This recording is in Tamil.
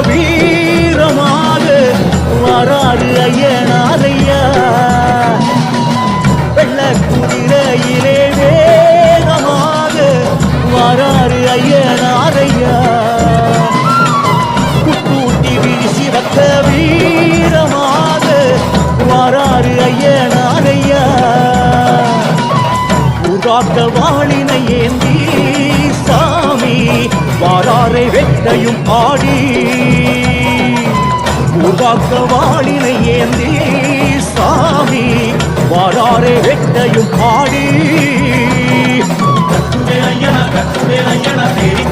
வீரமாக வராறு ஐயனாரையா வெள்ள குதிரையிலே வேகமாக வராறு ஐயனாரையா குட்டூட்டி வீசி வக்க வீரமாக வராறு ஐயனாரையா உருவாக்க வாளினை ஏந்தி சாமி வாராரை வெட்டையும் ஆடி உருவாக்க வாளினை ஏந்தி சாமி வாராரை வெட்டையும் ஆடி கட்டுடே ஐயனா தேடி